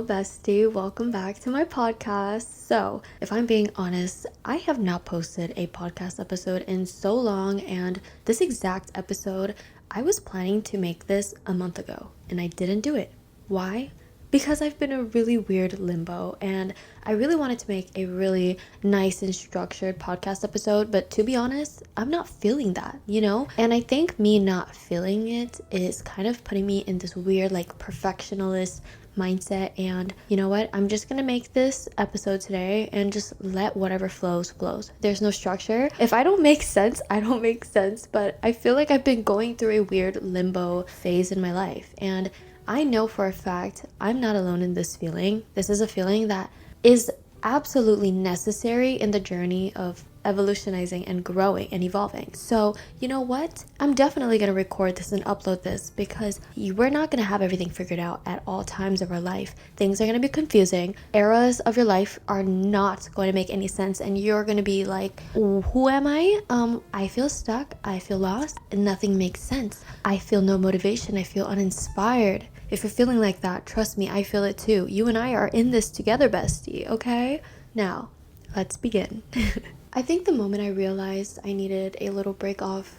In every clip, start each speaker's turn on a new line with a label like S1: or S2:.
S1: Hello, bestie. Welcome back to my podcast. So, if I'm being honest, I have not posted a podcast episode in so long, and this exact episode, I was planning to make this a month ago, and I didn't do it. Why? Because I've been in a really weird limbo, and I really wanted to make a really nice and structured podcast episode, but to be honest, I'm not feeling that, And I think me not feeling it is kind of putting me in this weird, perfectionist mindset. And you know what? I'm just gonna make this episode today and just let whatever flows. There's no structure. If I don't make sense, I don't make sense, but I feel like I've been going through a weird limbo phase in my life, and I know for a fact I'm not alone in this feeling. This is a feeling that is absolutely necessary in the journey of evolutionizing and growing and evolving. So, you know what? I'm definitely going to record this and upload this because we're not going to have everything figured out at all times of our life. Things are going to be confusing. Eras of your life are not going to make any sense, and you're going to be like, who am I? I feel stuck. I feel lost. And nothing makes sense. I feel no motivation. I feel uninspired. If you're feeling like that, trust me, I feel it too. You and I are in this together, bestie, okay? Now, let's begin. I think the moment I realized I needed a little break off,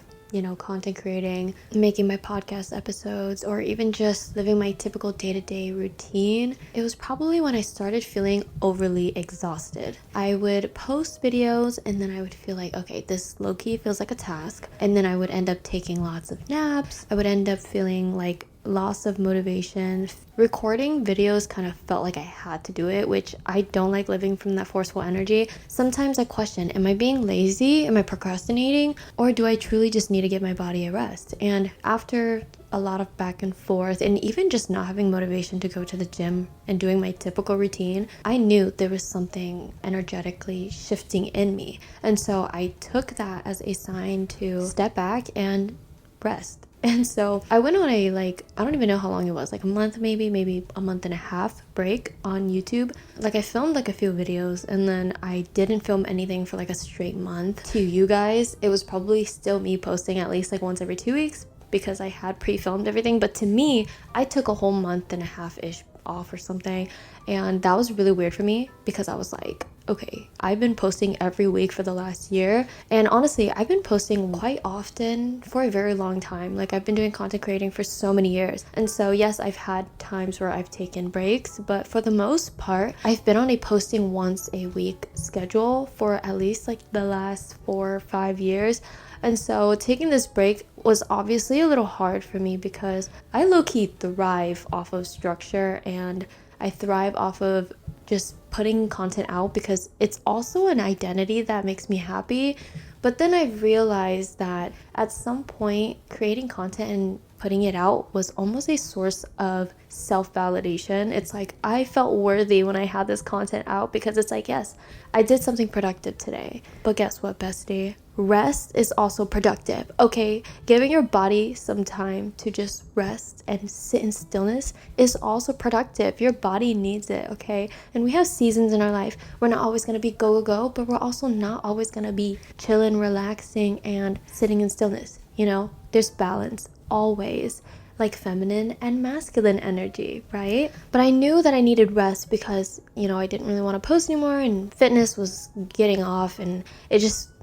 S1: content creating, making my podcast episodes, or even just living my typical day-to-day routine, it was probably when I started feeling overly exhausted. I would post videos and then I would feel like, okay, this low-key feels like a task. And then I would end up taking lots of naps. I would end up feeling like loss of motivation. Recording videos kind of felt like I had to do it, which I don't like living from that forceful energy. Sometimes I question, am I being lazy? Am I procrastinating? Or do I truly just need to give my body a rest? And after a lot of back and forth, and even just not having motivation to go to the gym and doing my typical routine, I knew there was something energetically shifting in me. And so I took that as a sign to step back and rest. And so I went on a I don't even know how long it was, a month, maybe a month and a half break on YouTube. I filmed a few videos and then I didn't film anything for a straight month. To you guys, it was probably still me posting at least once every 2 weeks because I had pre-filmed everything. But to me, I took a whole month and a half-ish off or something. And that was really weird for me because I was like, okay, I've been posting every week for the last year, and honestly, I've been posting quite often for a very long time. I've been doing content creating for so many years, and so yes, I've had times where I've taken breaks, but for the most part, I've been on a posting once a week schedule for at least the last 4 or 5 years. And so taking this break was obviously a little hard for me because I low-key thrive off of structure, and I thrive off of just putting content out because it's also an identity that makes me happy. But then I realized that at some point, creating content and putting it out was almost a source of self-validation. It's I felt worthy when I had this content out because it's yes, I did something productive today. But guess what, bestie? Rest is also productive, okay? Giving your body some time to just rest and sit in stillness is also productive. Your body needs it, okay? And we have seasons in our life. We're not always going to be go, but we're also not always going to be chilling, relaxing, and sitting in stillness, There's balance, always. Feminine and masculine energy, right? But I knew that I needed rest because, I didn't really want to post anymore, and fitness was getting off, and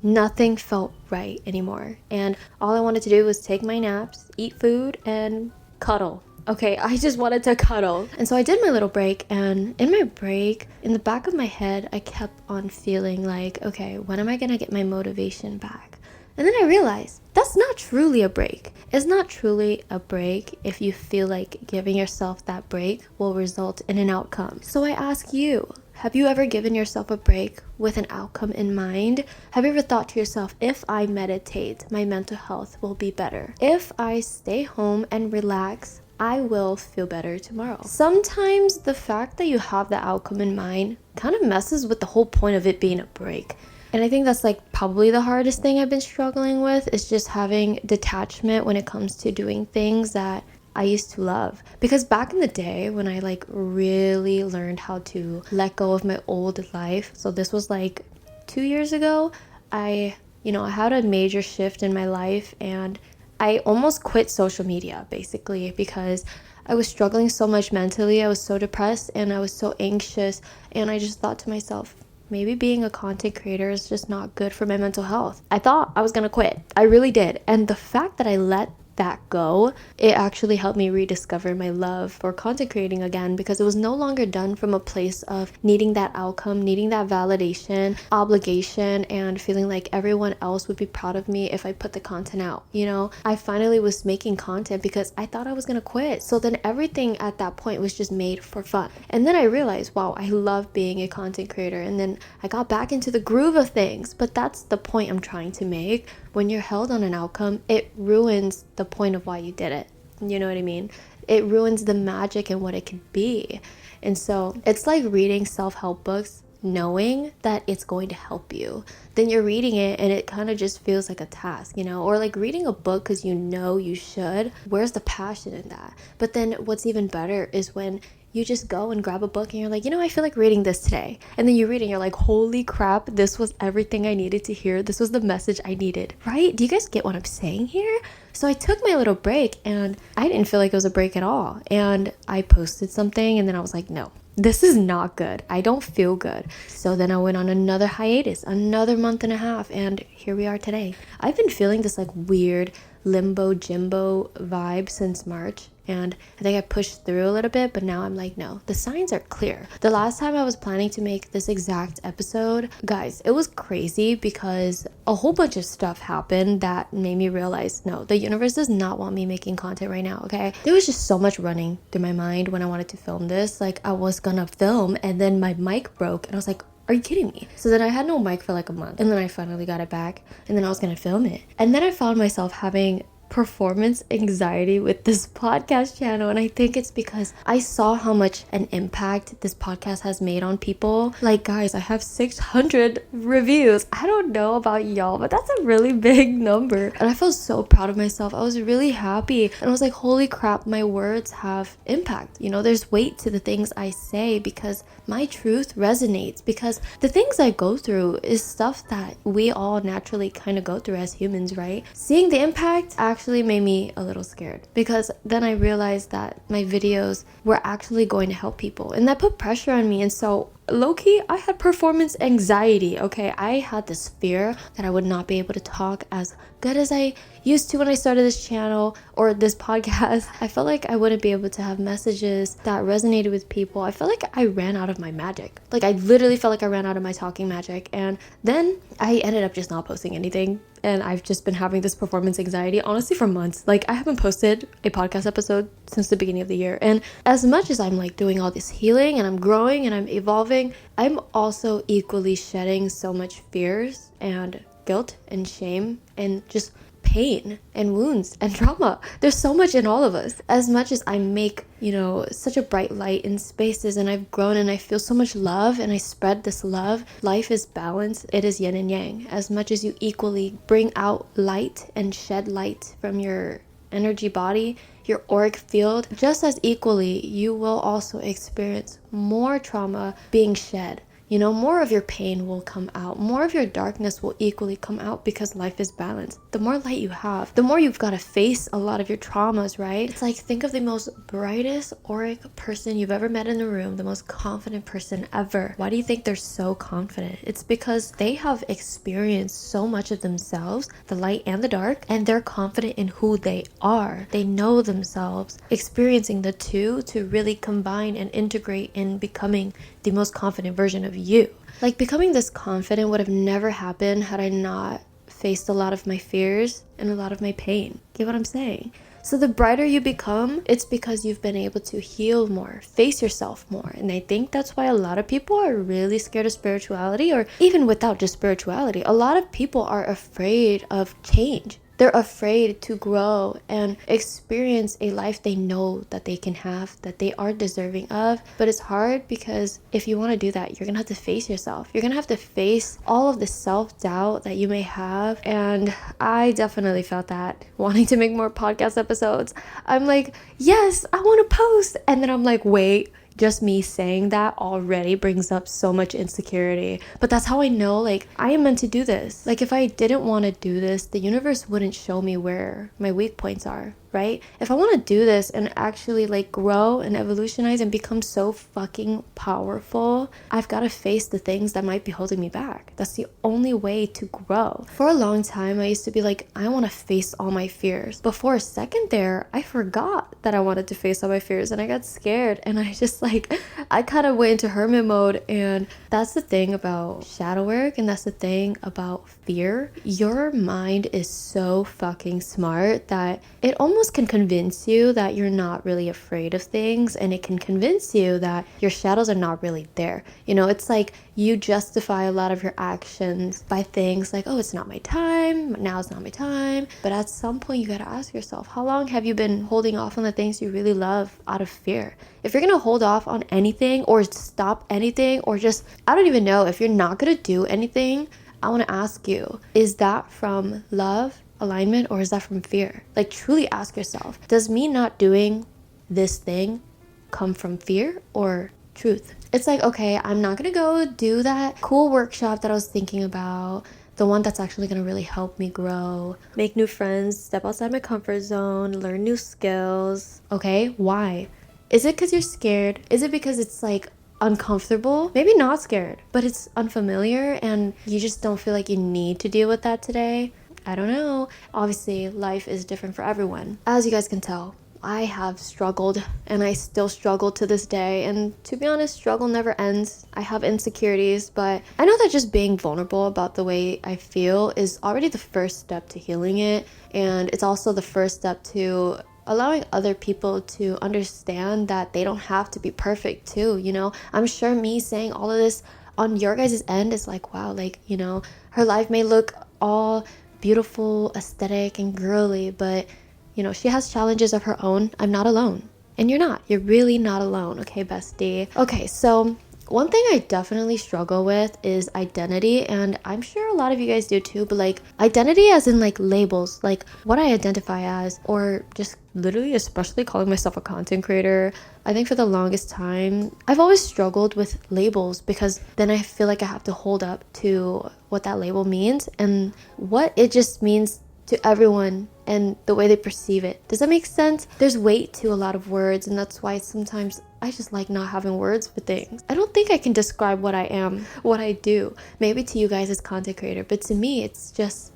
S1: nothing felt right anymore. And all I wanted to do was take my naps, eat food, and cuddle. Okay, I just wanted to cuddle. And so I did my little break, and in my break, in the back of my head, I kept on feeling okay, when am I gonna get my motivation back? And then I realized that's not truly a break. It's not truly a break if you feel like giving yourself that break will result in an outcome. So I ask you, have you ever given yourself a break with an outcome in mind? Have you ever thought to yourself, if I meditate, my mental health will be better? If I stay home and relax, I will feel better tomorrow. Sometimes the fact that you have the outcome in mind kind of messes with the whole point of it being a break. And I think that's probably the hardest thing I've been struggling with is just having detachment when it comes to doing things that I used to love. Because back in the day when I really learned how to let go of my old life, so this was 2 years ago, I had a major shift in my life, and I almost quit social media basically because I was struggling so much mentally. I was so depressed and I was so anxious, and I just thought to myself, maybe being a content creator is just not good for my mental health. I thought I was gonna quit. I really did. And the fact that I let that go, it actually helped me rediscover my love for content creating again, because it was no longer done from a place of needing that outcome, needing that validation, obligation, and feeling like everyone else would be proud of me if I put the content out. You know, I finally was making content because I thought I was gonna quit. So then everything at that point was just made for fun. And then I realized, wow, I love being a content creator. And then I got back into the groove of things. But that's the point I'm trying to make. When you're held on an outcome, it ruins the point of why you did it. You know what I mean? It ruins the magic and what it could be. And so it's like reading self-help books knowing that it's going to help you. Then you're reading it and it kind of just feels like a task, you know? Or like reading a book because you know you should. Where's the passion in that? But then what's even better is when you just go and grab a book and you're like, you know, I feel like reading this today. And then you read it and you're like, holy crap, this was everything I needed to hear. This was the message I needed, right? Do you guys get what I'm saying here? So I took my little break and I didn't feel like it was a break at all. And I posted something and then I was like, no, this is not good. I don't feel good. So then I went on another hiatus, another month and a half, and here we are today. I've been feeling this like weird limbo jimbo vibe since March, and I think I pushed through a little bit, but now I'm like, no, the signs are clear. The last time I was planning to make this exact episode, guys, it was crazy because a whole bunch of stuff happened that made me realize, no, the universe does not want me making content right now, okay? There was just so much running through my mind when I wanted to film this. Like, I was gonna film and then my mic broke and I was like, are you kidding me? So then I had no mic for like a month, and then I finally got it back, and then I was gonna film it. And then I found myself having performance anxiety with this podcast channel, and I think it's because I saw how much an impact this podcast has made on people. Like, guys, I have 600 reviews. I don't know about y'all, but that's a really big number, and I felt so proud of myself. I was really happy, and I was like, holy crap, my words have impact. You know, there's weight to the things I say because my truth resonates, because the things I go through is stuff that we all naturally kind of go through as humans, right? Seeing the impact actually made me a little scared, because then I realized that my videos were actually going to help people, and that put pressure on me. And so low-key, I had performance anxiety, okay? I had this fear that I would not be able to talk as good as I used to when I started this channel or this podcast. I felt like I wouldn't be able to have messages that resonated with people. I felt like I ran out of my magic. Like, I literally felt like I ran out of my talking magic. And then I ended up just not posting anything. And I've just been having this performance anxiety, honestly, for months. Like, I haven't posted a podcast episode since the beginning of the year. And as much as I'm like doing all this healing and I'm growing and I'm evolving, I'm also equally shedding so much fears and guilt and shame and just pain and wounds and trauma. There's so much in all of us. As much as I make, you know, such a bright light in spaces, and I've grown and I feel so much love and I spread this love, life is balance. It is yin and yang. As much as you equally bring out light and shed light from your energy body, your auric field, just as equally you will also experience more trauma being shed. You know, more of your pain will come out. More of your darkness will equally come out, because life is balanced. The more light you have, the more you've got to face a lot of your traumas, right? It's like, think of the most brightest auric person you've ever met in the room, the most confident person ever. Why do you think they're so confident? It's because they have experienced so much of themselves, the light and the dark, and they're confident in who they are. They know themselves, experiencing the two to really combine and integrate in becoming the most confident version of you. Like, becoming this confident would have never happened had I not faced a lot of my fears and a lot of my pain. Get what I'm saying? So the brighter you become, it's because you've been able to heal more, face yourself more. And I think that's why a lot of people are really scared of spirituality, or even without just spirituality, a lot of people are afraid of change. They're afraid to grow and experience a life they know that they can have, that they are deserving of. But it's hard, because if you want to do that, you're going to have to face yourself. You're going to have to face all of the self-doubt that you may have. And I definitely felt that, wanting to make more podcast episodes. I'm like, yes, I want to post. And then I'm like, wait. Just me saying that already brings up so much insecurity. But that's how I know, like, I am meant to do this. Like, if I didn't want to do this, the universe wouldn't show me where my weak points are. right? If I want to do this and actually like grow and evolutionize and become so fucking powerful, I've got to face the things that might be holding me back. That's the only way to grow. For a long time, I used to be like, I want to face all my fears. But for a second there, I forgot that I wanted to face all my fears and I got scared, and I just like, I kind of went into hermit mode. And that's the thing about shadow work, and that's the thing about fear. Your mind is so fucking smart that it almost can convince you that you're not really afraid of things, and it can convince you that your shadows are not really there. You know, it's like you justify a lot of your actions by things like, oh, it's not my time, now it's not my time. But at some point you gotta ask yourself, how long have you been holding off on the things you really love out of fear? If you're gonna hold off on anything or stop anything, or just, I don't even know, if you're not gonna do anything, I want to ask you, is that from love, alignment, or is that from fear? Like, truly ask yourself, does me not doing this thing come from fear or truth? It's like, okay, I'm not gonna go do that cool workshop that I was thinking about, the one that's actually gonna really help me grow, make new friends, step outside my comfort zone, learn new skills. Okay, why? Is it because you're scared? Is it because it's like uncomfortable? Maybe not scared, but it's unfamiliar and you just don't feel like you need to deal with that today. I don't know. Obviously, life is different for everyone. As you guys can tell, I have struggled, and I still struggle to this day, and to be honest, struggle never ends. I have insecurities, but I know that just being vulnerable about the way I feel is already the first step to healing it, and it's also the first step to allowing other people to understand that they don't have to be perfect too, you know? I'm sure me saying all of this on your guys' end is like, wow, like, you know, her life may look all beautiful, aesthetic, and girly, but, you know, she has challenges of her own. I'm not alone. And you're not. You're really not alone, okay, bestie? Okay, so one thing I definitely struggle with is identity, and I'm sure a lot of you guys do too, but like identity as in like labels, like what I identify as, or just literally especially calling myself a content creator. I think for the longest time, I've always struggled with labels because then I feel like I have to hold up to what that label means and what it just means to everyone and the way they perceive it. Does that make sense? There's weight to a lot of words, and that's why sometimes I just like not having words for things. I don't think I can describe what I am, what I do. Maybe to you guys as content creator, but to me it's just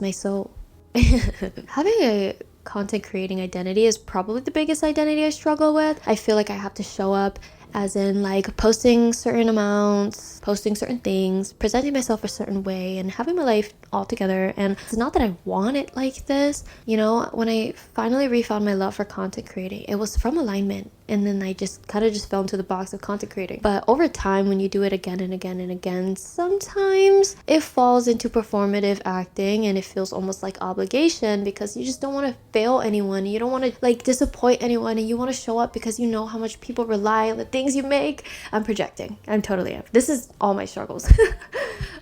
S1: my soul. Having a content creating identity is probably the biggest identity I struggle with. I feel like I have to show up as in like posting certain amounts, posting certain things, presenting myself a certain way, and having my life all together. And it's not that I want it like this, you know. When I finally refound my love for content creating, it was from alignment, and then I just kind of fell into the box of content creating. But over time, when you do it again and again and again, sometimes it falls into performative acting, and it feels almost like obligation because you just don't want to fail anyone, you don't want to like disappoint anyone, and you want to show up because you know how much people rely on the things you make. I'm projecting. I'm totally am. This is all my struggles.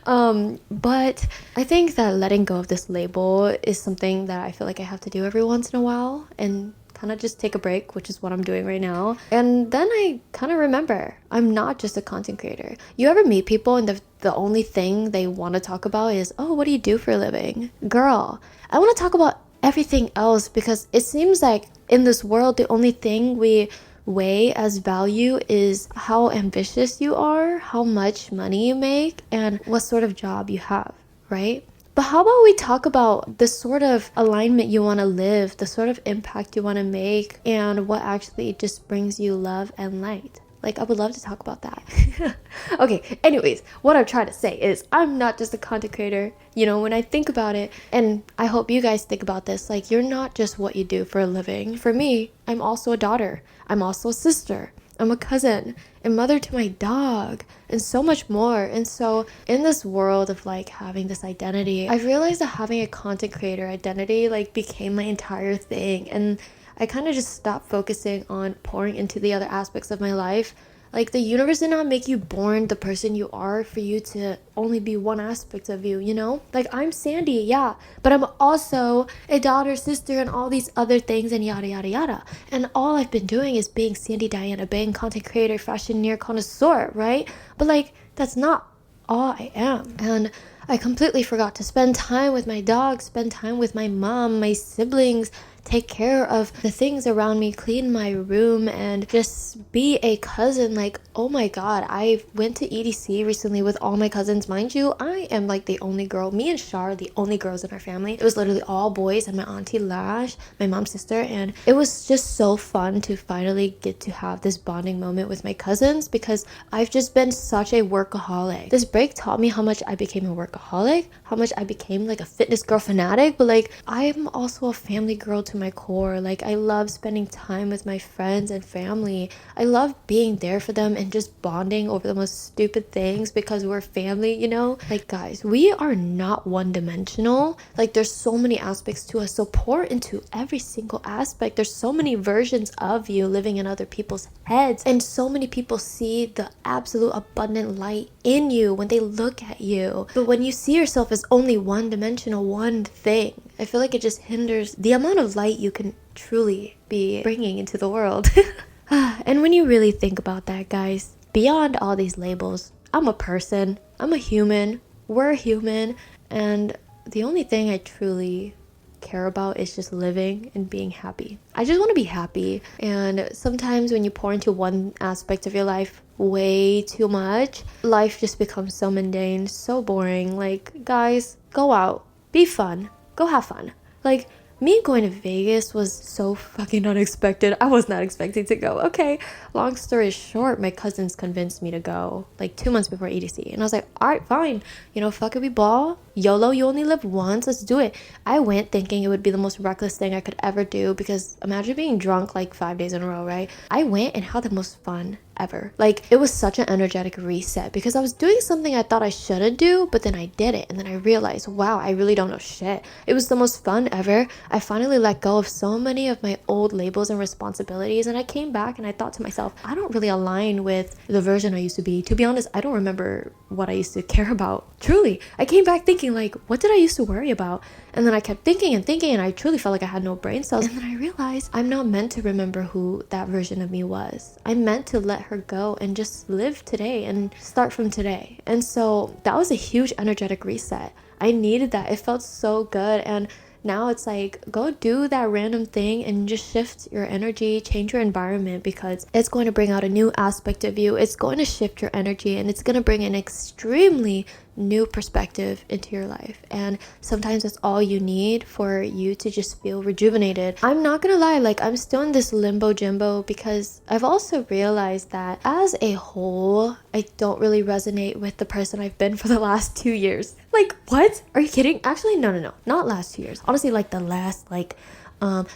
S1: But I think that letting go of this label is something that I feel like I have to do every once in a while, and kind of just take a break, which is what I'm doing right now. And then I kind of remember I'm not just a content creator. You ever meet people and the only thing they want to talk about is, oh, what do you do for a living? Girl, I want to talk about everything else, because it seems like in this world the only thing we weigh as value is how ambitious you are, how much money you make, and what sort of job you have, right? But how about we talk about the sort of alignment you want to live, the sort of impact you want to make, and what actually just brings you love and light. Like, I would love to talk about that. Okay, anyways, what I'm trying to say is I'm not just a content creator. You know, when I think about it, and I hope you guys think about this, like, you're not just what you do for a living. For me, I'm also a daughter. I'm also a sister. I'm a cousin and mother to my dog and so much more. And so in this world of like having this identity, I've realized that having a content creator identity like became my entire thing. And I kind of just stopped focusing on pouring into the other aspects of my life. Like, the universe did not make you born the person you are for you to only be one aspect of you, you know? Like, I'm Sandy, yeah, but I'm also a daughter, sister, and all these other things, and yada, yada, yada. And all I've been doing is being Sandy Diana, being content creator, fashioneer, connoisseur, right? But, like, that's not all I am. And I completely forgot to spend time with my dog, spend time with my mom, my siblings, take care of the things around me, clean my room, and just be a cousin. Like, oh my god, I went to EDC recently with all my cousins. Mind you, I am like the only girl. Me and Shar are the only girls in our family. It was literally all boys and my auntie Lash, my mom's sister, and it was just so fun to finally get to have this bonding moment with my cousins because I've just been such a workaholic. This break taught me how much I became a workaholic, how much I became like a fitness girl fanatic, but like I'm also a family girl to my core. Like I love spending time with my friends and family. I love being there for them and just bonding over the most stupid things because we're family, you know? Like guys, we are not one-dimensional. Like there's so many aspects to us, so pour into every single aspect. There's so many versions of you living in other people's heads, and so many people see the absolute abundant light in you when they look at you. But when you see yourself as only one-dimensional, one thing, I feel like it just hinders the amount of light you can truly be bringing into the world. And when you really think about that, guys, beyond all these labels, I'm a person, I'm a human, we're human, and the only thing I truly care about is just living and being happy. I just want to be happy, and sometimes when you pour into one aspect of your life way too much, life just becomes so mundane, so boring. Like, guys, go out, be fun, go have fun. Like, me going to Vegas was so fucking unexpected. I was not expecting to go. Okay, long story short, my cousins convinced me to go like 2 months before EDC. And I was like, all right, fine. You know, fuck it, we ball. YOLO, you only live once. Let's do it. I went thinking it would be the most reckless thing I could ever do because imagine being drunk like 5 days in a row, right? I went and had the most fun ever. Like, it was such an energetic reset because I was doing something I thought I shouldn't do, but then I did it, and then I realized, wow, I really don't know shit. It was the most fun ever. I finally let go of so many of my old labels and responsibilities, and I came back and I thought to myself, I don't really align with the version I used to be. To be honest, I don't remember what I used to care about. Truly, I came back thinking like, what did I used to worry about? And then I kept thinking and thinking, and I truly felt like I had no brain cells. And then I realized I'm not meant to remember who that version of me was. I'm meant to let her go and just live today and start from today. And so that was a huge energetic reset. I needed that. It felt so good. And now it's like, go do that random thing and just shift your energy, change your environment, because it's going to bring out a new aspect of you. It's going to shift your energy, and it's going to bring an extremely new perspective into your life. And sometimes that's all you need for you to just feel rejuvenated. I'm not gonna lie, like I'm still in this limbo jimbo because I've also realized that as a whole, I don't really resonate with the person I've been for the last 2 years. Like, what? Are you kidding? Actually, no, not last 2 years. Honestly, like the last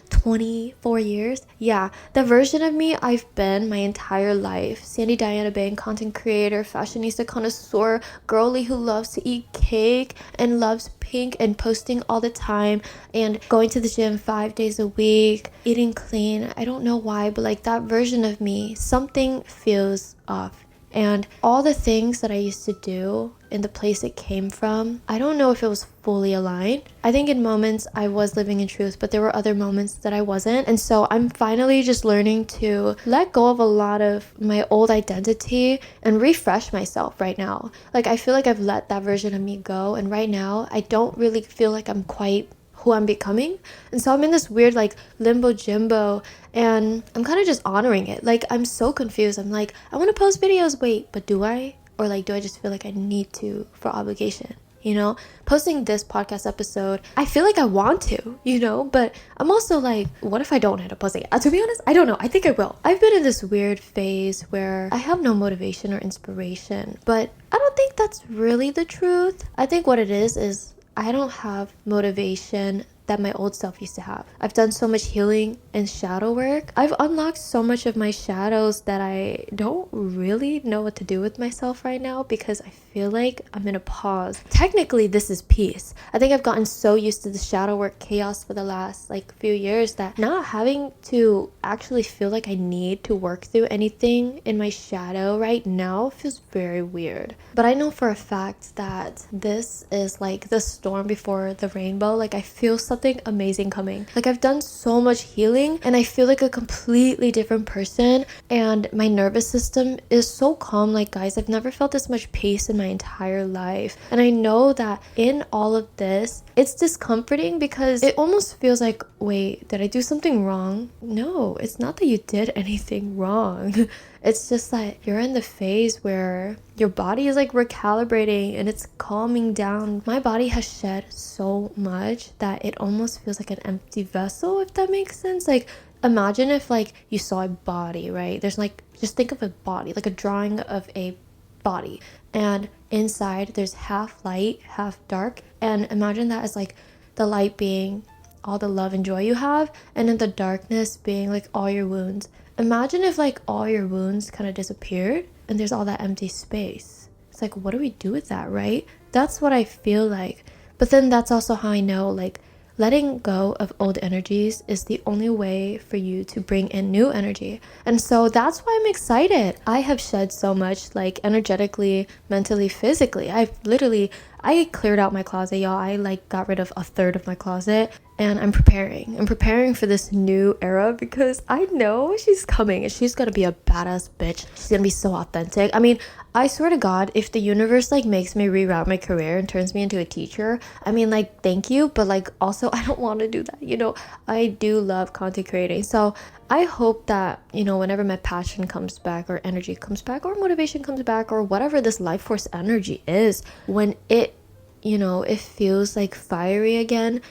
S1: 24 years. Yeah, the version of me I've been my entire life. Sandy Diana Bang, content creator, fashionista, connoisseur, girly who loves to eat cake and loves pink and posting all the time and going to the gym 5 days a week, eating clean. I don't know why, but like that version of me, something feels off. And all the things that I used to do in the place it came from, I don't know if it was fully aligned. I think in moments I was living in truth, but there were other moments that I wasn't. And so I'm finally just learning to let go of a lot of my old identity and refresh myself right now. Like, I feel like I've let that version of me go, and right now I don't really feel like I'm quite who I'm becoming. And so I'm in this weird like limbo jimbo, and I'm kind of just honoring it. Like, I'm so confused. I'm like, I want to post videos, wait, but do I? Or like, do I just feel like I need to for obligation? You know, posting this podcast episode, I feel like I want to, you know, but I'm also like, what if I don't end up posting it? To be honest, I don't know. I think I will. I've been in this weird phase where I have no motivation or inspiration, but I don't think that's really the truth. I think what it is I don't have motivation that my old self used to have. I've done so much healing and shadow work. I've unlocked so much of my shadows that I don't really know what to do with myself right now because I feel like I'm in a pause. Technically, this is peace. I think I've gotten so used to the shadow work chaos for the last like few years that not having to actually feel like I need to work through anything in my shadow right now feels very weird. But I know for a fact that this is like the storm before the rainbow. Like, I feel such something amazing coming. Like, I've done so much healing and I feel like a completely different person, and my nervous system is so calm. Like, guys, I've never felt this much peace in my entire life. And I know that in all of this, it's discomforting because it almost feels like, wait, did I do something wrong? No, it's not that you did anything wrong. It's just that you're in the phase where your body is like recalibrating and it's calming down. My body has shed so much that it almost feels like an empty vessel, if that makes sense. Like, imagine if like you saw a body, right? There's like, just think of a body, like a drawing of a body, and inside there's half light, half dark. And imagine that as like the light being all the love and joy you have, and then the darkness being like all your wounds. Imagine if like all your wounds kind of disappeared and there's all that empty space. It's like, what do we do with that, right? That's what I feel like. But then that's also how I know, like, letting go of old energies is the only way for you to bring in new energy. And so that's why I'm excited. I have shed so much, like, energetically, mentally, physically. I cleared out my closet, y'all. I like got rid of a third of my closet, and I'm preparing for this new era because I know she's coming and she's gonna be a badass bitch. She's gonna be so authentic. I mean, I swear to God, if the universe like makes me reroute my career and turns me into a teacher, I mean, like, thank you, but like also I don't want to do that, you know. I do love content creating, so I hope that, you know, whenever my passion comes back or energy comes back or motivation comes back or whatever this life force energy is, when it, you know, it feels like fiery again,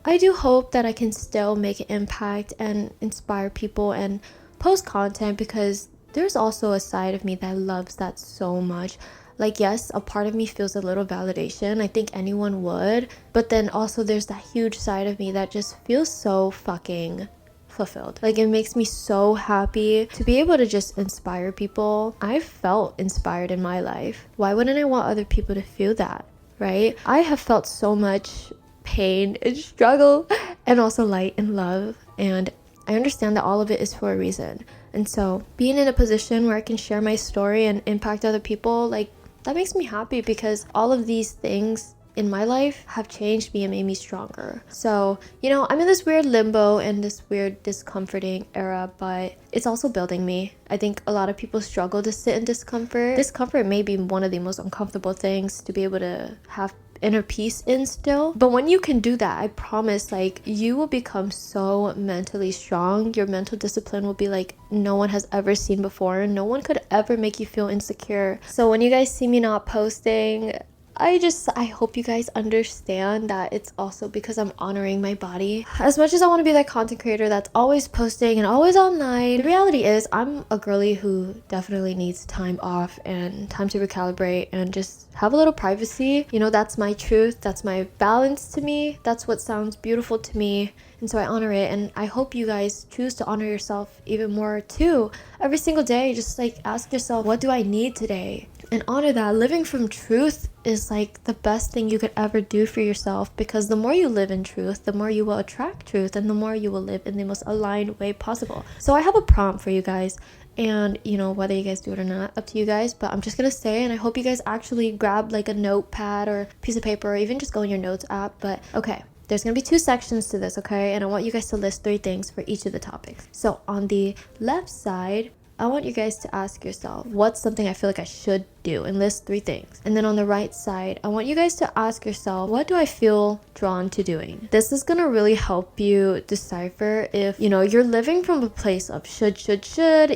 S1: I do hope that I can still make an impact and inspire people and post content, because there's also a side of me that loves that so much. Like, yes, a part of me feels a little validation. I think anyone would. But then also there's that huge side of me that just feels so fucking fulfilled. Like, it makes me so happy to be able to just inspire people. I've felt inspired in my life. Why wouldn't I want other people to feel that, right? I have felt so much pain and struggle and also light and love, and I understand that all of it is for a reason. And so being in a position where I can share my story and impact other people, like, that makes me happy, because all of these things in my life have changed me and made me stronger. So, you know, I'm in this weird limbo and this weird discomforting era, but it's also building me. I think a lot of people struggle to sit in discomfort. Discomfort may be one of the most uncomfortable things to be able to have inner peace in still, but when you can do that, I promise, like, you will become so mentally strong. Your mental discipline will be like no one has ever seen before. No one could ever make you feel insecure. So when you guys see me not posting, I hope you guys understand that it's also because I'm honoring my body. As much as I want to be that content creator that's always posting and always online, the reality is I'm a girly who definitely needs time off and time to recalibrate and just have a little privacy. You know, that's my truth. That's my balance to me. That's what sounds beautiful to me. And so I honor it, and I hope you guys choose to honor yourself even more too. Every single day, just like ask yourself, what do I need today? And honor that. Living from truth is like the best thing you could ever do for yourself, because the more you live in truth, the more you will attract truth, and the more you will live in the most aligned way possible. So I have a prompt for you guys, and you know, whether you guys do it or not, up to you guys, but I'm just gonna say, and I hope you guys actually grab like a notepad or piece of paper, or even just go in your notes app. But okay, there's gonna be 2 sections to this, okay? And I want you guys to list 3 things for each of the topics. So on the left side, I want you guys to ask yourself, what's something I feel like I should do, and list 3 things. And then on the right side, I want you guys to ask yourself, what do I feel drawn to doing? This is gonna really help you decipher if, you know, you're living from a place of should,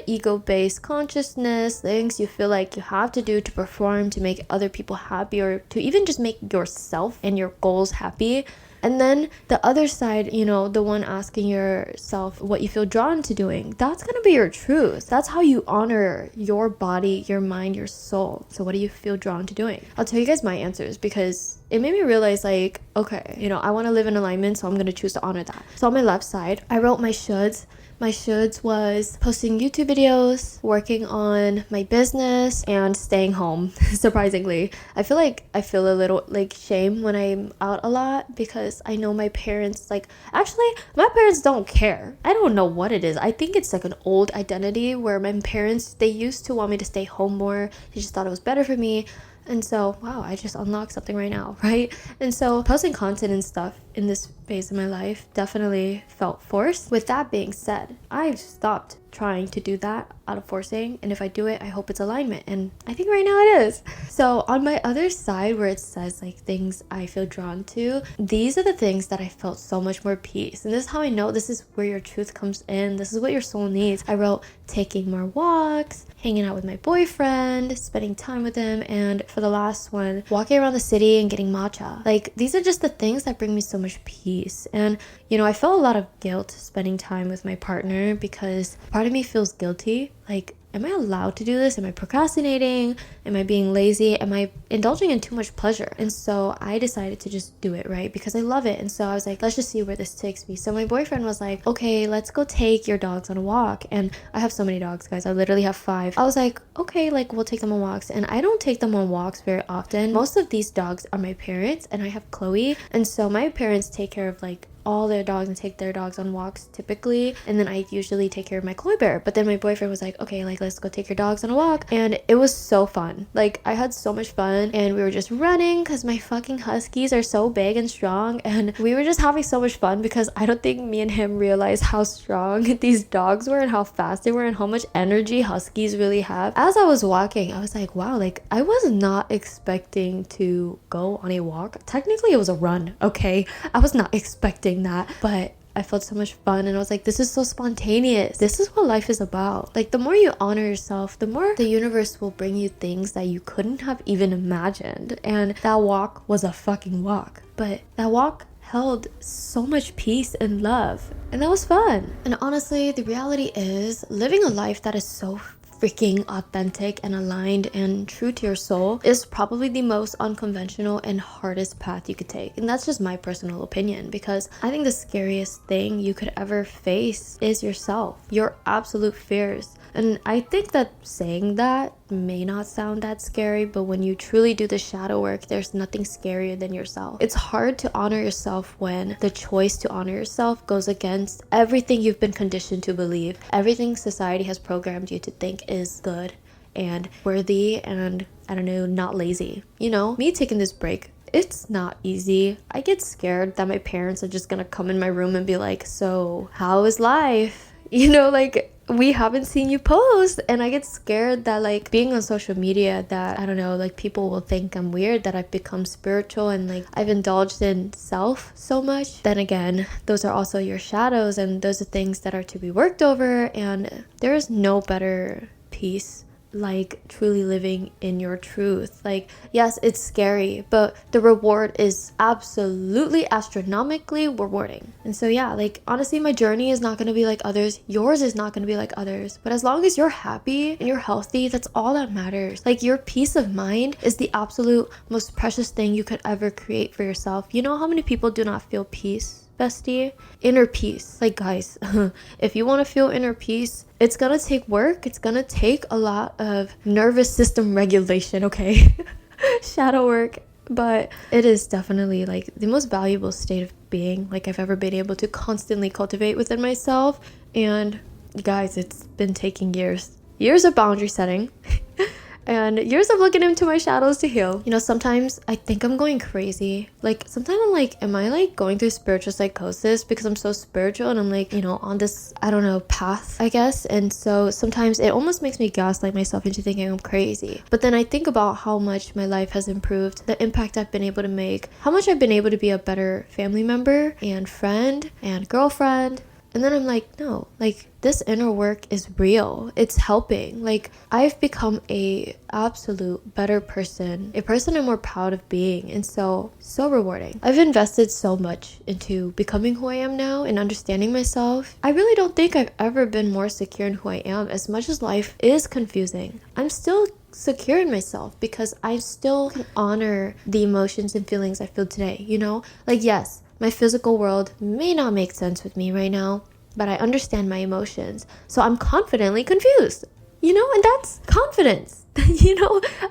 S1: ego-based consciousness, things you feel like you have to do to perform, to make other people happy, or to even just make yourself and your goals happy. And then the other side, you know, the one asking yourself what you feel drawn to doing, that's gonna be your truth. That's how you honor your body, your mind, your soul. So what do you feel drawn to doing? I'll tell you guys my answers, because it made me realize, like, okay, you know, I want to live in alignment, so I'm gonna choose to honor that. So on my left side, I wrote my shoulds. My shoulds was posting YouTube videos, working on my business, and staying home. Surprisingly, I feel a little like shame when I'm out a lot, because I know my parents, like, actually my parents don't care. I don't know what it is. I think it's like an old identity where my parents, they used to want me to stay home more. They just thought it was better for me. And so, wow, I just unlocked something right now, right? And so posting content and stuff in this phase in my life definitely felt forced. With that being said, I've stopped trying to do that out of forcing, and if I do it, I hope it's alignment, and I think right now it is. So on my other side, where it says like things I feel drawn to, these are the things that I felt so much more peace. And this is how I know this is where your truth comes in. This is what your soul needs. I wrote taking more walks, hanging out with my boyfriend, spending time with him, and for the last one, walking around the city and getting matcha. Like, these are just the things that bring me so much peace. And I felt a lot of guilt spending time with my partner, because part of me feels guilty. Like, am I allowed to do this? Am I procrastinating? Am I being lazy? Am I indulging in too much pleasure? And so I decided to just do it, right? Because I love it. And so I was like, let's just see where this takes me. So my boyfriend was like, okay, let's go take your dogs on a walk. And I have so many dogs, guys. I literally have 5. I was like, okay, like we'll take them on walks. And I don't take them on walks very often. Most of these dogs are my parents, and I have Chloe. And so my parents take care of like all their dogs and take their dogs on walks typically, and then I usually take care of my Chloe bear. But then my boyfriend was like, okay, like let's go take your dogs on a walk, and it was so fun. Like, I had so much fun, and we were just running because my fucking huskies are so big and strong, and we were just having so much fun, because I don't think me and him realized how strong these dogs were and how fast they were and how much energy huskies really have. As I was walking, I was like, wow, like I was not expecting to go on a walk. Technically it was a run, okay? I was not expecting that, but I felt so much fun, and I was like, this is so spontaneous. This is what life is about. Like, the more you honor yourself, the more the universe will bring you things that you couldn't have even imagined. And that walk was a fucking walk, but that walk held so much peace and love, and that was fun. And honestly, the reality is, living a life that is so freaking authentic and aligned and true to your soul is probably the most unconventional and hardest path you could take. And that's just my personal opinion, because I think the scariest thing you could ever face is yourself, your absolute fears. And I think that saying that may not sound that scary, but when you truly do the shadow work, there's nothing scarier than yourself. It's hard to honor yourself when the choice to honor yourself goes against everything you've been conditioned to believe, everything society has programmed you to think is good and worthy and, I don't know, not lazy. Me taking this break, it's not easy. I get scared that my parents are just gonna come in my room and be like, so how is life? Like, we haven't seen you post, and I get scared that like being on social media, that I don't know, like people will think I'm weird, that I've become spiritual and like I've indulged in self so much. Then again, those are also your shadows, and those are things that are to be worked over, and there is no better peace like truly living in your truth. Like, yes, it's scary, but the reward is absolutely astronomically rewarding. And so yeah, like honestly, my journey is not going to be like others, yours is not going to be like others, but as long as you're happy and you're healthy, that's all that matters. Like, your peace of mind is the absolute most precious thing you could ever create for yourself. You know how many people do not feel peace, bestie? Inner peace. Like, guys, if you want to feel inner peace, it's gonna take work. It's gonna take a lot of nervous system regulation, okay? Shadow work. But it is definitely like the most valuable state of being like I've ever been able to constantly cultivate within myself. And guys, it's been taking years of boundary setting and years of looking into my shadows to heal. Sometimes I think I'm going crazy. Like, sometimes I'm like, am I like going through spiritual psychosis because I'm so spiritual and I'm like, on this, I don't know, path, I guess. And so sometimes it almost makes me gaslight myself into thinking I'm crazy. But then I think about how much my life has improved, the impact I've been able to make, how much I've been able to be a better family member and friend and girlfriend. And then I'm like, no, like this inner work is real. It's helping. Like, I've become a absolute better person, a person I'm more proud of being, and so rewarding. I've invested so much into becoming who I am now and understanding myself. I really don't think I've ever been more secure in who I am. As much as life is confusing, I'm still secure in myself because I still can honor the emotions and feelings I feel today, Like, yes, my physical world may not make sense with me right now, but I understand my emotions. So I'm confidently confused, and that's confidence.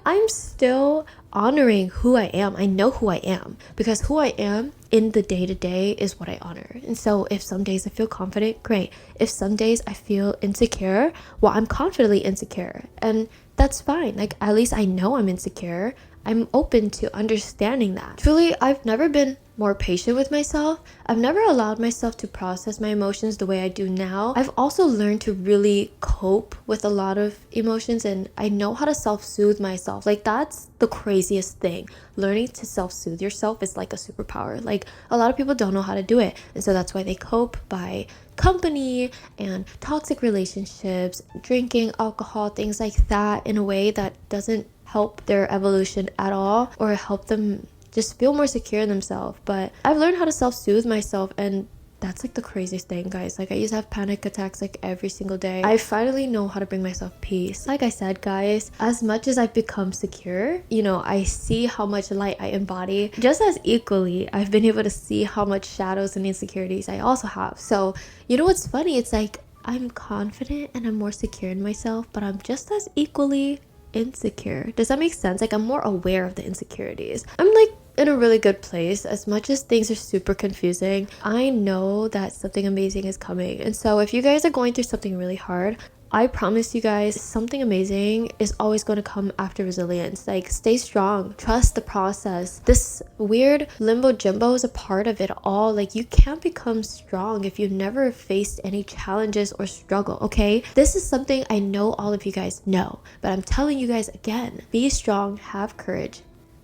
S1: I'm still honoring who I am. I know who I am because who I am in the day-to-day is what I honor. And so if some days I feel confident, great. If some days I feel insecure, well, I'm confidently insecure. And that's fine. Like, at least I know I'm insecure. I'm open to understanding that. Truly, I've never been more patient with myself. I've never allowed myself to process my emotions the way I do now. I've also learned to really cope with a lot of emotions, and I know how to self-soothe myself. Like, that's the craziest thing. Learning to self-soothe yourself is like a superpower. Like, a lot of people don't know how to do it, and so that's why they cope by company and toxic relationships, drinking alcohol, things like that, in a way that doesn't help their evolution at all or help them just feel more secure in themselves. But I've learned how to self-soothe myself, and that's like the craziest thing, guys. Like, I used to have panic attacks like every single day. I finally know how to bring myself peace. Like I said, guys, as much as I've become secure, I see how much light I embody. Just as equally, I've been able to see how much shadows and insecurities I also have. So, what's funny? It's like I'm confident and I'm more secure in myself, but I'm just as equally insecure. Does that make sense? Like, I'm more aware of the insecurities. I'm like in a really good place. As much as things are super confusing, I know that something amazing is coming. And so if you guys are going through something really hard, I promise you guys, something amazing is always going to come after resilience. Like, stay strong, trust the process. This weird limbo jimbo is a part of it all. Like, you can't become strong if you've never faced any challenges or struggle, okay? This is something I know all of you guys know, but I'm telling you guys again, be strong, have courage.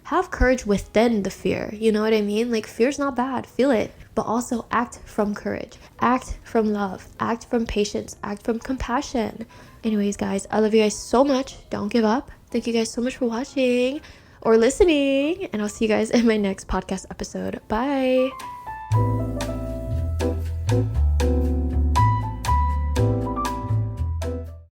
S1: Have courage within the fear. You know what I mean? Like, fear's not bad. Feel it. But also act from courage. Act from love. Act from patience. Act from compassion. Anyways, guys, I love you guys so much. Don't give up. Thank you guys so much for watching or listening. And I'll see you guys in my next podcast episode. Bye.